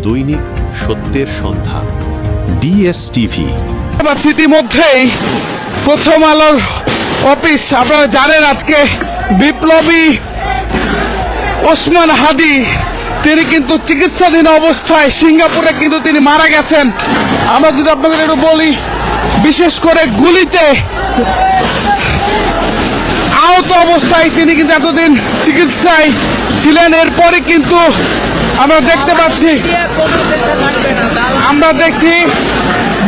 দৈনিক সত্যের সন্ধান, ডিএসটিভি। ইতিমধ্যেই প্রথম আলোর অফিস, আপনারা জানেন আজকে বিপ্লবী ওসমান হাদি তিনি কিন্তু চিকিৎসাধীন অবস্থায় সিঙ্গাপুরে কিন্তু তিনি মারা গেছেন। আমরা যদি আপনাদের একটু বলি, বিশেষ করে গুলিতে আহত অবস্থায় তিনি কিন্তু এতদিন চিকিৎসায় ছিলেন। এরপরে কিন্তু আমরা দেখতে পাচ্ছি, আমরা দেখছি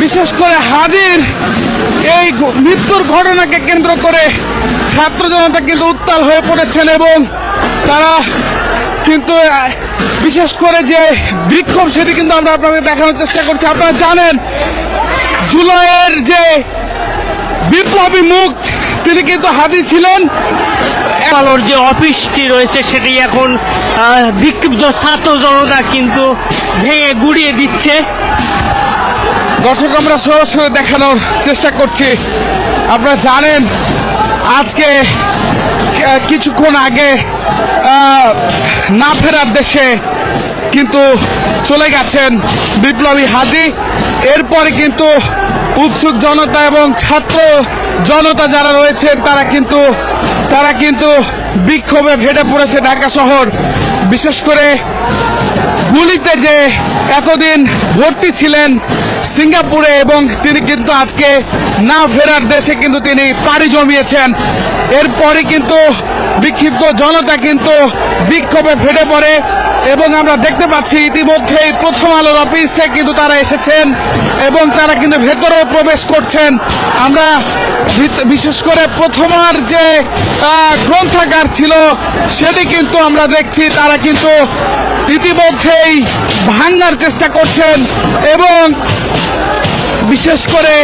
বিশেষ করে হাদির এই মৃত্যুর ঘটনাকে কেন্দ্র করে ছাত্র জনতা কিন্তু উত্তাল হয়ে পড়েছেন এবং তারা কিন্তু বিশেষ করে যে বিক্ষোভ সেটি কিন্তু আমরা আপনাদের দেখানোর চেষ্টা করছি। আপনারা জানেন জুলাইয়ের যে বিপ্লবী মুখ তিনি কিন্তু হাদি ছিলেন। আলোর যে অফিসটি রয়েছে সেটি এখন বিক্ষুব্ধ ছাত্র জনতা কিন্তু ভেঙে গুড়িয়ে দিচ্ছে। দর্শক, আমরা সরাসরি দেখানোর চেষ্টা করছি। আপনারা জানেন আজকে কিছুক্ষণ আগে না ফেরার দেশে কিন্তু চলে গেছেন বিপ্লবী হাদি। এরপরে কিন্তু উৎসুক জনতা এবং ছাত্র জনতা যারা রয়েছে তারা কিন্তু বিক্ষোভে ফেটে পড়েছে ঢাকা শহর। বিশেষ করে গুলিতে যে এতদিন ভর্তি ছিলেন সিঙ্গাপুরে এবং তিনি কিন্তু আজকে না ফেরার দেশে কিন্তু তিনি পাড়ি জমিয়েছেন। এরপরে কিন্তু বিক্ষিপ্ত জনতা কিন্তু বিক্ষোভে ফেটে পড়ে এবং আমরা দেখতে পাচ্ছি ইতিমধ্যেই প্রথম আলোর অফিসে কিন্তু তারা এসেছেন এবং তারা কিন্তু ভেতরে প্রবেশ করছেন। আমরা বিশেষ করে প্রথমার যে গ্রন্থাগার ছিল সেটি কিন্তু আমরা দেখছি তারা কিন্তু ইতিমধ্যেই ভাঙার চেষ্টা করছেন এবং বিশেষ করে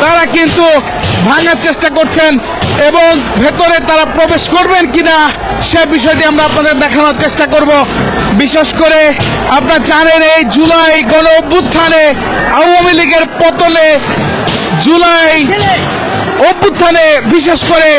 তারা কিন্তু ভাঙার চেষ্টা করছেন এবং ভেতরে তারা প্রবেশ করবেন কিনা সে বিষয়টি আমরা আপনাদের দেখানোর চেষ্টা করব। বিশেষ করে আপনারা জানেন এই জুলাই গণ অভ্যুত্থানে আওয়ামী লীগের পতনে জুলাই অভ্যুত্থানে বিশেষ করে